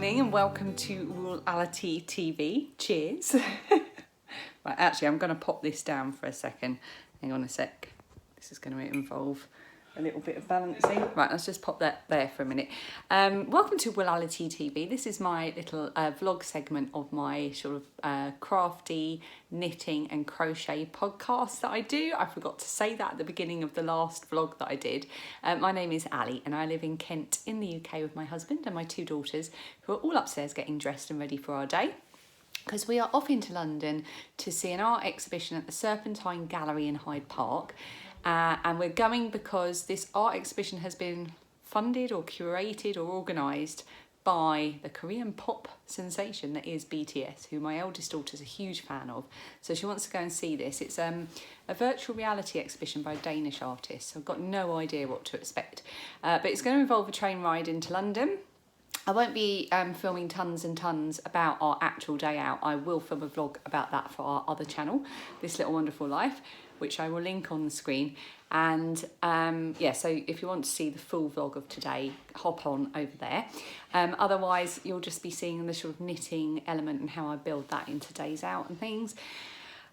morning and welcome to Woolality TV. Cheers. Right, actually I'm going to pop this down for a second. Hang on a sec. This is going to involve a little bit of balancing. Right, let's just pop that there for a minute. Welcome to Woolality TV. This is my little vlog segment of my sort of crafty knitting and crochet podcast that I do. I forgot to say that at the beginning of the last vlog that I did. My name is Ellie and I live in Kent in the UK with my husband and my two daughters who are all upstairs getting dressed and ready for our day, because we are off into London to see an art exhibition at the Serpentine Gallery in Hyde Park. And we're going because this art exhibition has been funded or curated or organised by the Korean pop sensation that is BTS, who my eldest daughter's a huge fan of. So she wants to go and see this. It's a virtual reality exhibition by Danish artists. I've got no idea what to expect. But it's going to involve a train ride into London. I won't be filming tons and tons about our actual day out. I will film a vlog about that for our other channel, This Little Wonderful Life, which I will link on the screen. And yeah, so if you want to see the full vlog of today, hop on over there. Otherwise, you'll just be seeing the sort of knitting element and how I build that into days out and things.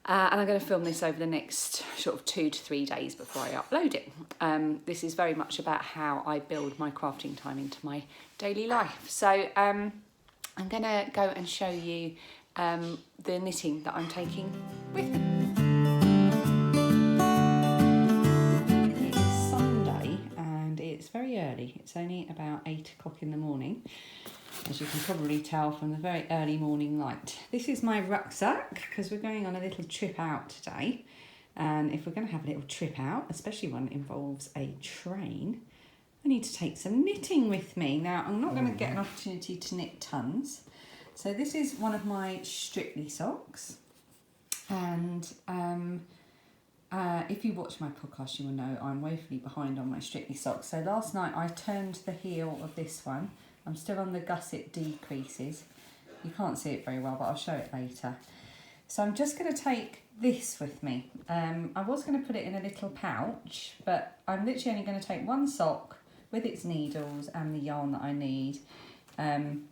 And I'm going to film this over the next sort of 2 to 3 days before I upload it. This is very much about how I build my crafting time into my daily life. So I'm going to go and show you the knitting that I'm taking with me. It is Sunday and it's very early. It's only about 8 o'clock in the morning, as you can probably tell from the very early morning light. This is my rucksack because we're going on a little trip out today. And if we're going to have a little trip out, especially one that involves a train, I need to take some knitting with me. Now, I'm not going to get an opportunity to knit tons. So this is one of my Strictly socks. And if you watch my podcast, you will know I'm woefully behind on my Strictly socks. So last night I turned the heel of this one. I'm still on the gusset decreases. You can't see it very well, but I'll show it later. So I'm just going to take this with me. I was going to put it in a little pouch, but I'm literally only going to take one sock with its needles and the yarn that I need. And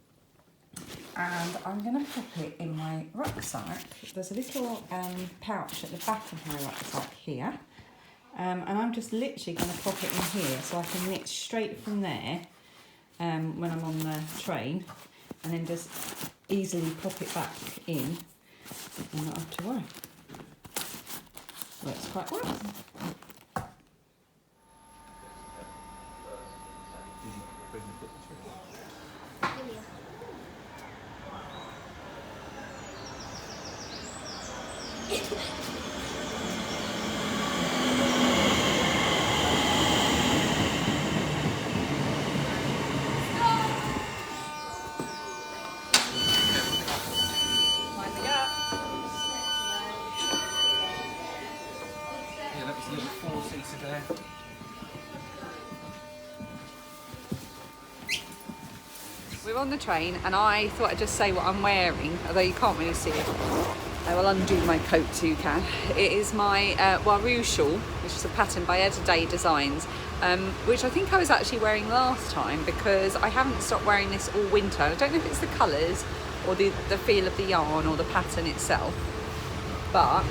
I'm going to pop it in my rucksack. There's a little pouch at the back of my rucksack here. And I'm just literally going to pop it in here so I can knit straight from there. When I'm on the train, and then just easily pop it back in and not have to worry. Works quite well. We're on the train and I thought I'd just say what I'm wearing, although you can't really see it. I will undo my coat so you can. It is my WAROO shawl, which is a pattern by Everyday Designs, which I think I was actually wearing last time because I haven't stopped wearing this all winter. I don't know if it's the colours or the feel of the yarn or the pattern itself, but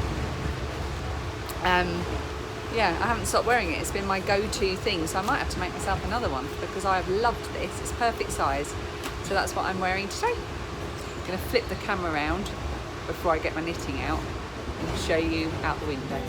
yeah, I haven't stopped wearing it. It's been my go-to thing, so I might have to make myself another one because I have loved this. It's perfect size. So that's what I'm wearing today. I'm going to flip the camera around before I get my knitting out and show you out the window.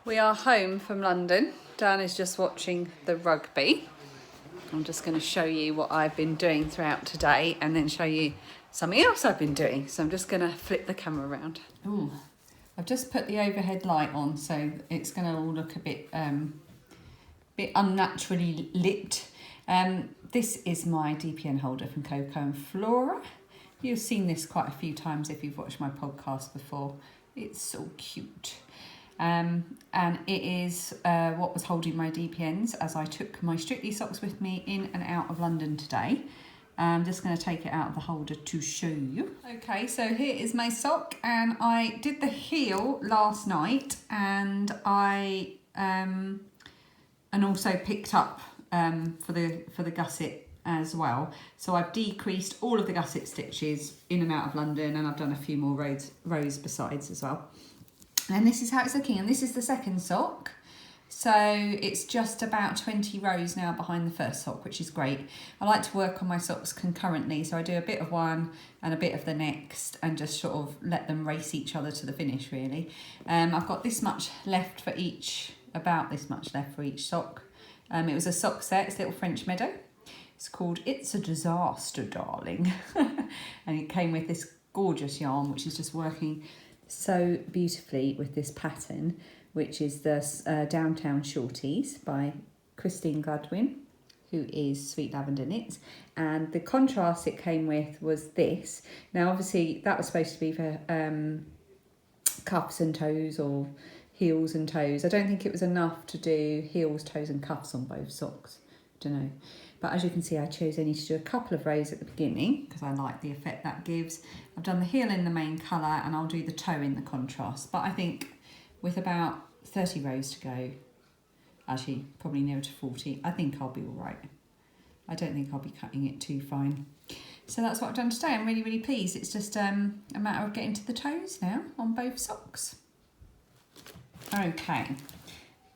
We are home from London. Dan is just watching the rugby. I'm just going to show you what I've been doing throughout today and then show you something else I've been doing. So I'm just going to flip the camera around. Ooh, I've just put the overhead light on, so it's going to all look a bit unnaturally lit. This is my DPN holder from Coco and Flora. You've seen this quite a few times if you've watched my podcast before. It's so cute. And it is what was holding my DPNs as I took my Strictly socks with me in and out of London today. I'm just going to take it out of the holder to show you. Okay, so here is my sock, and I did the heel last night, and I and also picked up for the gusset as well. So I've decreased all of the gusset stitches in and out of London, and I've done a few more rows besides as well. And this is how it's looking, and this is the second sock. So it's just about 20 rows now behind the first sock, which is great. I like to work on my socks concurrently, so I do a bit of one and a bit of the next and just sort of let them race each other to the finish, really. I've got this much left for each, about this much left for each sock. It was a sock set, it's Little French Meadow. It's called It's a Disaster, Darling. And it came with this gorgeous yarn, which is just working so beautifully with this pattern, which is the Downtown Shorties by GLADWIN, who is Sweet Lavender Knits. And the contrast it came with was this. Now, obviously, that was supposed to be for cuffs and toes, or heels and toes. I don't think it was enough to do heels, toes and cuffs on both socks. Don't know. But as you can see, I chose only to do a couple of rows at the beginning because I like the effect that gives. I've done the heel in the main colour, and I'll do the toe in the contrast. But I think with about 30 rows to go, actually probably nearer to 40, I think I'll be all right. I don't think I'll be cutting it too fine. So that's what I've done today. I'm really, really pleased. It's just a matter of getting to the toes now on both socks. Okay.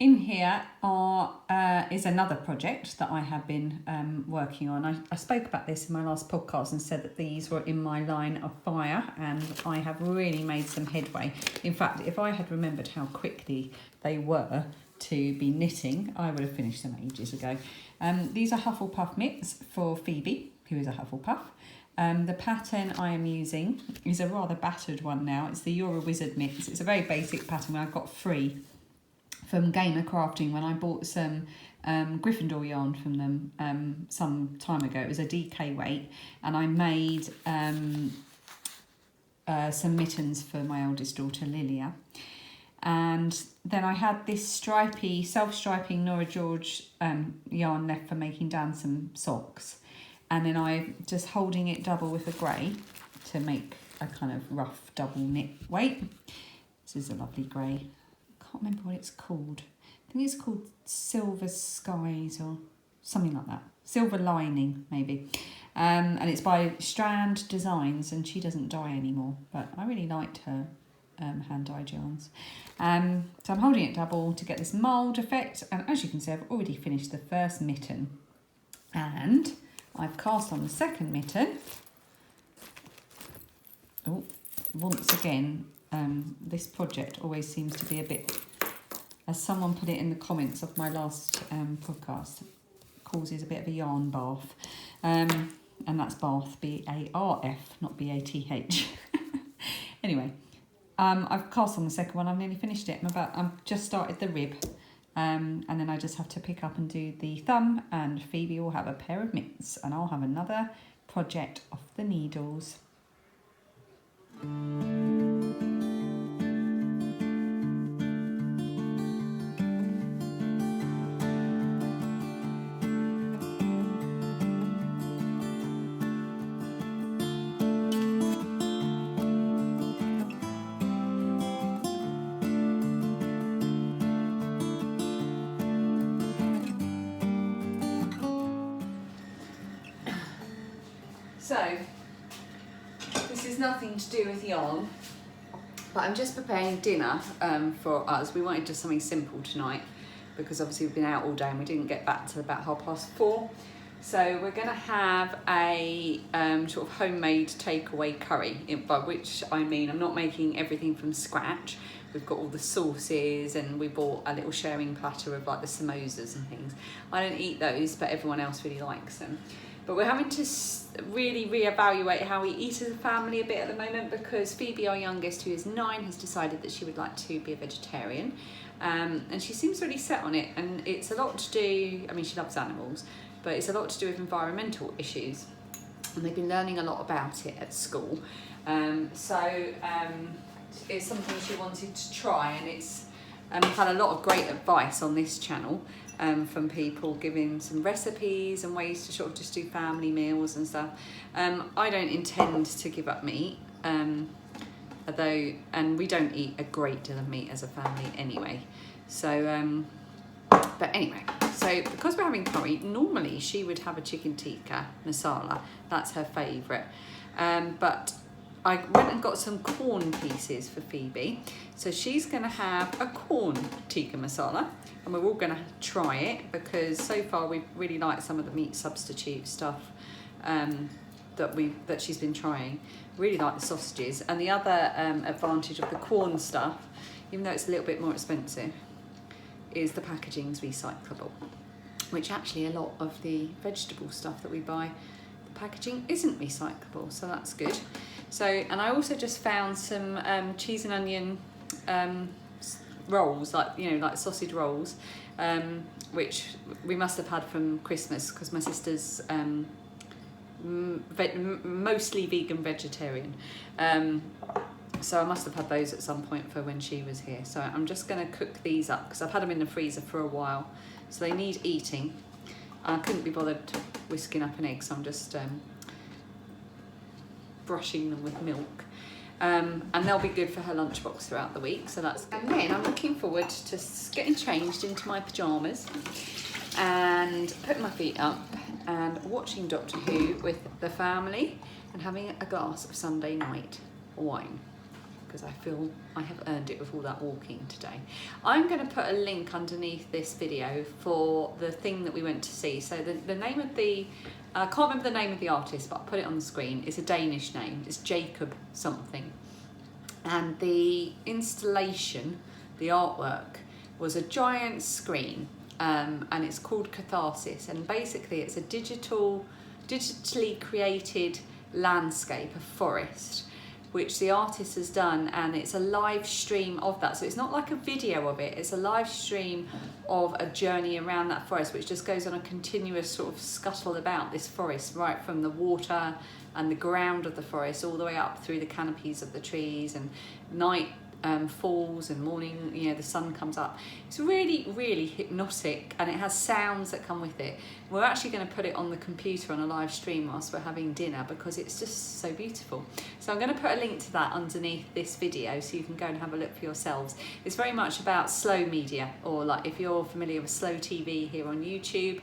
In here is another project that I have been working on. I spoke about this in my last podcast and said that these were in my line of fire, and I have really made some headway. In fact, if I had remembered how quickly they were to be knitting, I would have finished them ages ago. These are Hufflepuff mitts for Phoebe, who is a Hufflepuff. The pattern I am using is a rather battered one now. It's the You're a Wizard mitts. It's a very basic pattern I got free from Gamer Crafting when I bought some Gryffindor yarn from them some time ago. It was a DK weight, and I made some mittens for my eldest daughter Lilia. And then I had this stripy, self-striping Nora George yarn left for making Dan some socks, and then I just holding it double with a grey to make a kind of rough double knit weight. This is a lovely grey. Can't remember what it's called. I think it's called Silver Skies or something like that. Silver Lining, maybe. And it's by Strand Designs, and she doesn't dye anymore, but I really liked her hand-dyed yarns. So I'm holding it double to get this mould effect, and as you can see, I've already finished the first mitten, and I've cast on the second mitten. Oh, once again, this project always seems to be a bit, as someone put it in the comments of my last podcast, causes a bit of a yarn bath. And that's bath, B-A-R-F, not B-A-T-H. Anyway, I've cast on the second one. I've nearly finished it. I've just started the rib. And then I just have to pick up and do the thumb, and Phoebe will have a pair of mitts, and I'll have another project off the needles. So, this is nothing to do with yarn, but I'm just preparing dinner for us. We wanted just something simple tonight because obviously we've been out all day and we didn't get back till about 4:30. So we're going to have a sort of homemade takeaway curry, by which I mean I'm not making everything from scratch. We've got all the sauces, and we bought a little sharing platter of like the samosas and things. I don't eat those, but everyone else really likes them. But we're having to really reevaluate how we eat as a family a bit at the moment, because Phoebe, our youngest, who is 9, has decided that she would like to be a vegetarian. And she seems really set on it, and it's a lot to do, I mean, she loves animals, but it's a lot to do with environmental issues. And they've been learning a lot about it at school. It's something she wanted to try, and it's had a lot of great advice on this channel from people giving some recipes and ways to sort of just do family meals and stuff. I don't intend to give up meat, and we don't eat a great deal of meat as a family anyway. So, but anyway, so because we're having curry, normally she would have a chicken tikka masala. That's her favourite. But I went and got some corn pieces for Phoebe. So she's going to have a corn tikka masala, and we're all going to try it, because so far we really like some of the meat substitute stuff that she's been trying. Really like the sausages. And the other advantage of the corn stuff, even though it's a little bit more expensive, is the packaging's recyclable, which actually a lot of the vegetable stuff that we buy, the packaging isn't recyclable, so that's good. So, and I also just found some cheese and onion rolls, like sausage rolls, which we must have had from Christmas, because my sister's mostly vegan vegetarian. So I must have had those at some point for when she was here. So I'm just going to cook these up, because I've had them in the freezer for a while, so they need eating. I couldn't be bothered whisking up an egg, so I'm just brushing them with milk. And they'll be good for her lunchbox throughout the week, so that's good. And then I'm looking forward to getting changed into my pyjamas and putting my feet up and watching Doctor Who with the family and having a glass of Sunday night wine, because I feel I have earned it with all that walking today. I'm going to put a link underneath this video for the thing that we went to see. So the name of the, I can't remember the name of the artist, but I'll put it on the screen. It's a Danish name. It's Jacob something. And the installation, the artwork, was a giant screen, and it's called Catharsis. And basically it's a digitally created landscape, a forest, which the artist has done, and it's a live stream of that. So it's not like a video of it, it's a live stream of a journey around that forest, which just goes on a continuous sort of scuttle about this forest, right from the water and the ground of the forest all the way up through the canopies of the trees, and night falls and morning, the sun comes up. It's really, really hypnotic, and it has sounds that come with it. We're actually going to put it on the computer on a live stream whilst we're having dinner, because it's just so beautiful. So I'm going to put a link to that underneath this video, so you can go and have a look for yourselves. It's very much about slow media, or like if you're familiar with slow TV here on YouTube.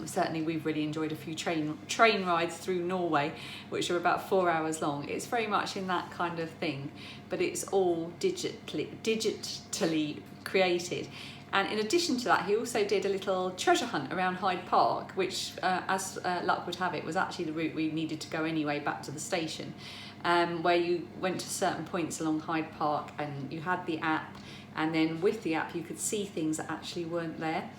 Certainly we've really enjoyed a few train rides through Norway, which are about 4 hours long. It's very much in that kind of thing, but it's all digitally created. And in addition to that, he also did a little treasure hunt around Hyde Park, which, as luck would have it, was actually the route we needed to go anyway back to the station, where you went to certain points along Hyde Park and you had the app, and then with the app you could see things that actually weren't there.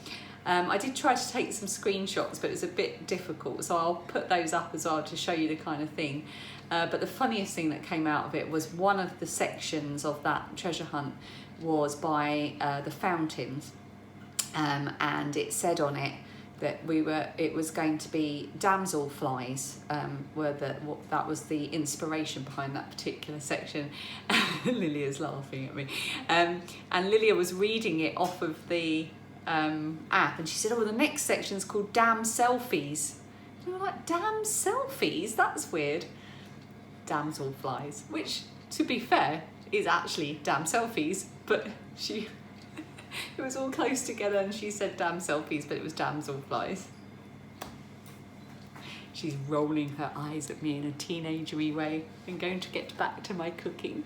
I did try to take some screenshots, but it was a bit difficult, so I'll put those up as well to show you the kind of thing. But the funniest thing that came out of it was one of the sections of that treasure hunt was by the fountains, and it said on it that it was going to be damsel flies, that was the inspiration behind that particular section. Lilia's laughing at me, and Lilia was reading it off of the app, and she said, oh, the next section's called Damn Selfies. And we were like, Damn Selfies? That's weird. Damsel flies, which, to be fair, is actually Damn Selfies, but it was all close together, and she said Damn Selfies, but it was damsel flies. She's rolling her eyes at me in a teenagery way. I'm going to get back to my cooking.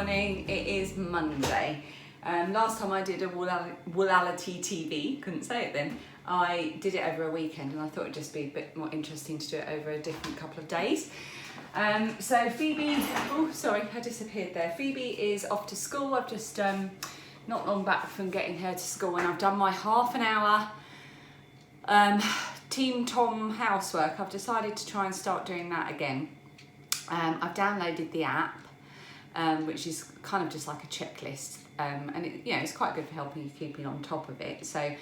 morning. It is Monday. Last time I did a Woolality TV, couldn't say it then, I did it over a weekend and I thought it'd just be a bit more interesting to do it over a different couple of days. So Phoebe, oh sorry, I disappeared there. Phoebe is off to school. I've just not long back from getting her to school and I've done my half an hour Team TOMM housework. I've decided to try and start doing that again. I've downloaded the app, which is kind of just like a checklist, and it's quite good for helping you keeping on top of it. So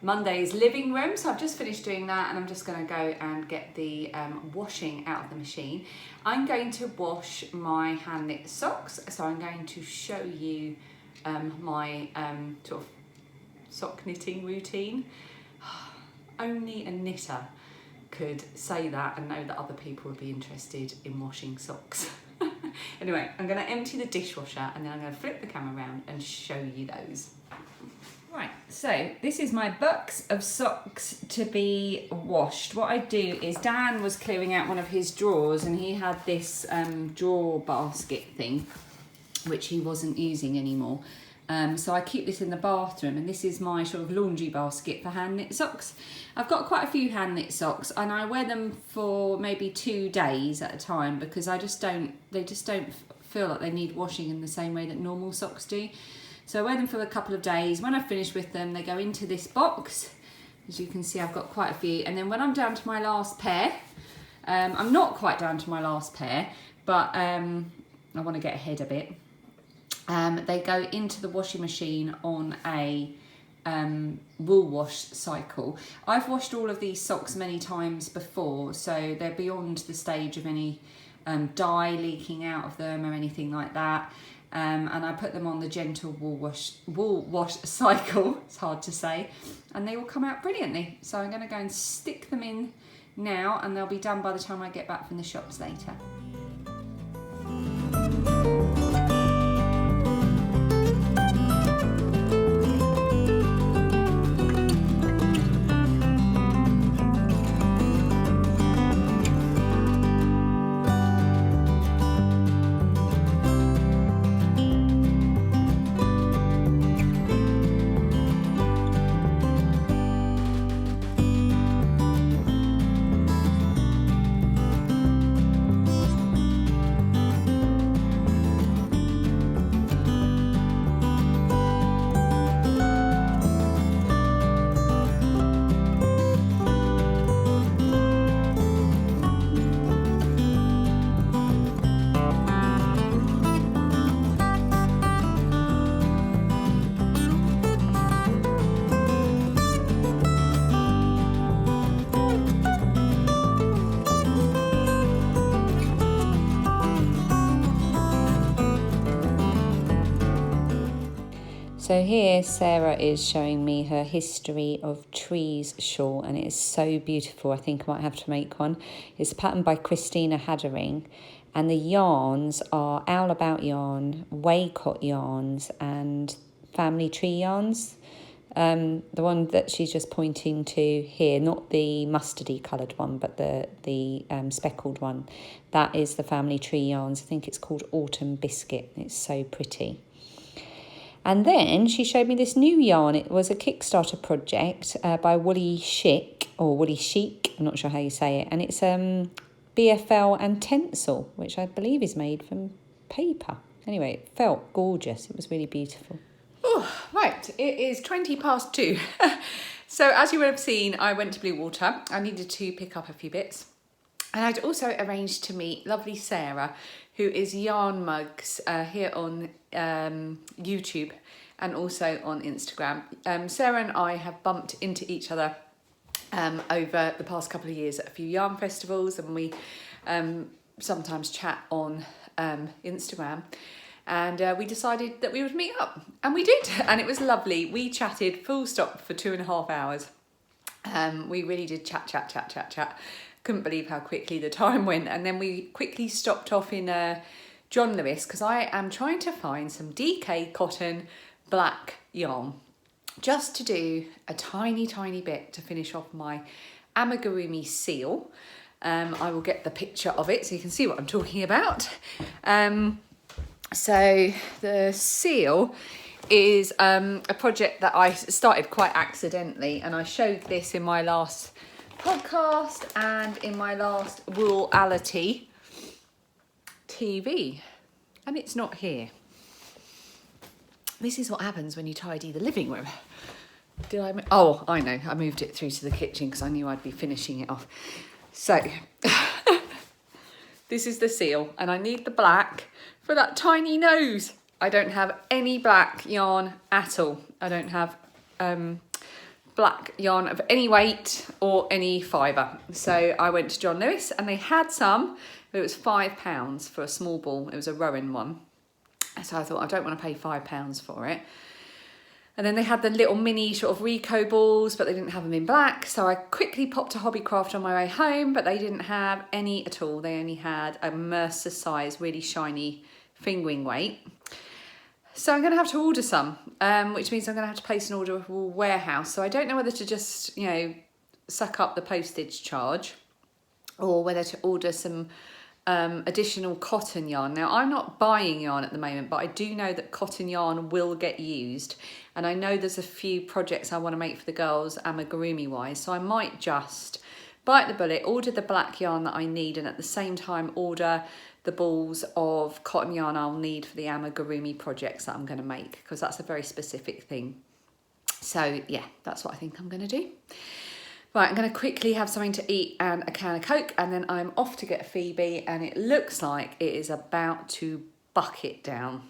Monday's living room, so I've just finished doing that and I'm just going to go and get the washing out of the machine. I'm going to wash my hand knit socks, so I'm going to show you my sort of sock knitting routine. Only a knitter could say that and know that other people would be interested in washing socks. Anyway, I'm going to empty the dishwasher and then I'm going to flip the camera around and show you those. Right, so this is my box of socks to be washed. What I do is Dan was clearing out one of his drawers and he had this drawer basket thing which he wasn't using anymore. So I keep this in the bathroom and this is my sort of laundry basket for hand knit socks. I've got quite a few hand knit socks and I wear them for maybe 2 days at a time because they just don't feel like they need washing in the same way that normal socks do. So I wear them for a couple of days. When I've finished with them, they go into this box. As you can see, I've got quite a few. And then when I'm down to my last pair, I'm not quite down to my last pair, but I want to get ahead a bit. They go into the washing machine on a wool wash cycle. I've washed all of these socks many times before, so they're beyond the stage of any dye leaking out of them or anything like that. And I put them on the gentle wool wash cycle, it's hard to say, and they will come out brilliantly. So I'm going to go and stick them in now and they'll be done by the time I get back from the shops later. So here Sarah is showing me her History of Trees shawl and it is so beautiful. I think I might have to make one. It's patterned by CHRISTINA Haddering and the yarns are Owl About yarn, Waycott yarns and Family Tree yarns. The one that she's just pointing to here, not the mustardy coloured one, but the speckled one. That is the Family Tree yarns. I think it's called Autumn Biscuit. It's so pretty. And then she showed me this new yarn. It was a Kickstarter project by Woolly Chic, or Woolly Chic, I'm not sure how you say it. And it's BFL and Tencel, which I believe is made from paper. Anyway, it felt gorgeous. It was really beautiful. Oh, right, it is 2:20. So as you would have seen, I went to Blue Water. I needed to pick up a few bits. And I'd also arranged to meet lovely Sarah, who is Yarn Mugs here on YouTube and also on Instagram. Sarah and I have bumped into each other over the past couple of years at a few yarn festivals, and we sometimes chat on Instagram. And we decided that we would meet up, and we did, and it was lovely. We chatted full stop for 2.5 hours. We really did chat. Couldn't believe how quickly the time went, and then we quickly stopped off in John Lewis because I am trying to find some DK cotton black yarn just to do a tiny bit to finish off my amigurumi seal. I will get the picture of it so you can see what I'm talking about. So the seal is a project that I started quite accidentally, and I showed this in my last podcast and in my last Woolality TV, and it's not here. This is what happens when you tidy the living room. Did I? Oh, I know. I moved it through to the kitchen because I knew I'd be finishing it off. So this is the seal, and I need the black for that tiny nose. I don't have any black yarn at all. I don't have black yarn of any weight or any fibre. So I went to John Lewis and they had some, but it was £5 for a small ball. It was a Rowan one. So I thought, I don't want to pay £5 for it. And then they had the little mini sort of Rico balls, but they didn't have them in black. So I quickly popped to Hobbycraft on my way home, but they didn't have any at all. They only had a Mercer size, really shiny fingering weight. So I'm going to have to order some, which means I'm going to have to place an order with a warehouse. So I don't know whether to just, you know, suck up the postage charge or whether to order some additional cotton yarn. Now, I'm not buying yarn at the moment, but I do know that cotton yarn will get used. And I know there's a few projects I want to make for the girls amigurumi wise. So I might just bite the bullet, order the black yarn that I need, and at the same time order the balls of cotton yarn I'll need for the amigurumi projects that I'm going to make, because that's a very specific thing. So yeah, that's what I think I'm going to do. Right, I'm going to quickly have something to eat and a can of Coke, and then I'm off to get Phoebe, and it looks like it is about to bucket down,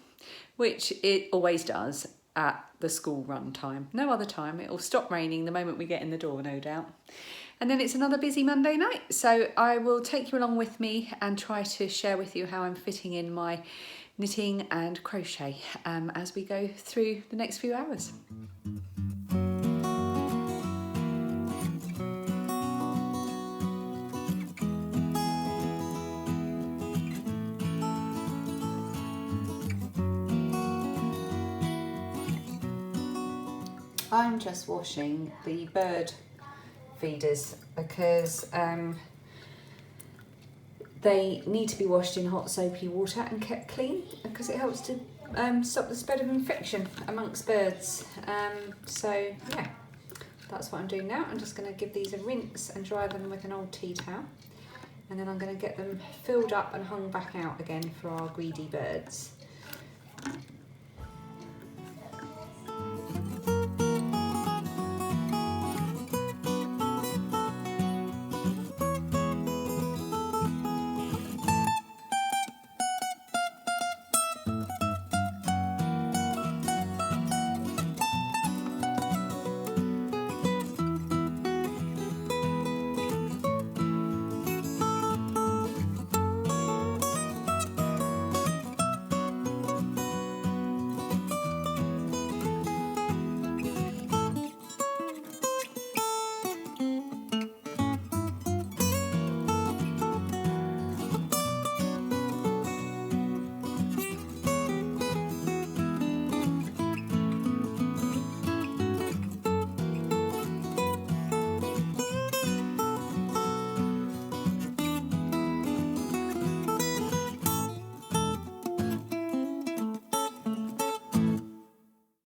which it always does at the school run time. No other time. It will stop raining the moment we get in the door, no doubt. And then it's another busy Monday night. So I will take you along with me and try to share with you how I'm fitting in my knitting and crochet as we go through the next few hours. I'm just washing the bird feeders because they need to be washed in hot soapy water and kept clean because it helps to stop the spread of infection amongst birds. So yeah, that's what I'm doing now. I'm just going to give these a rinse and dry them with an old tea towel, and then I'm going to get them filled up and hung back out again for our greedy birds.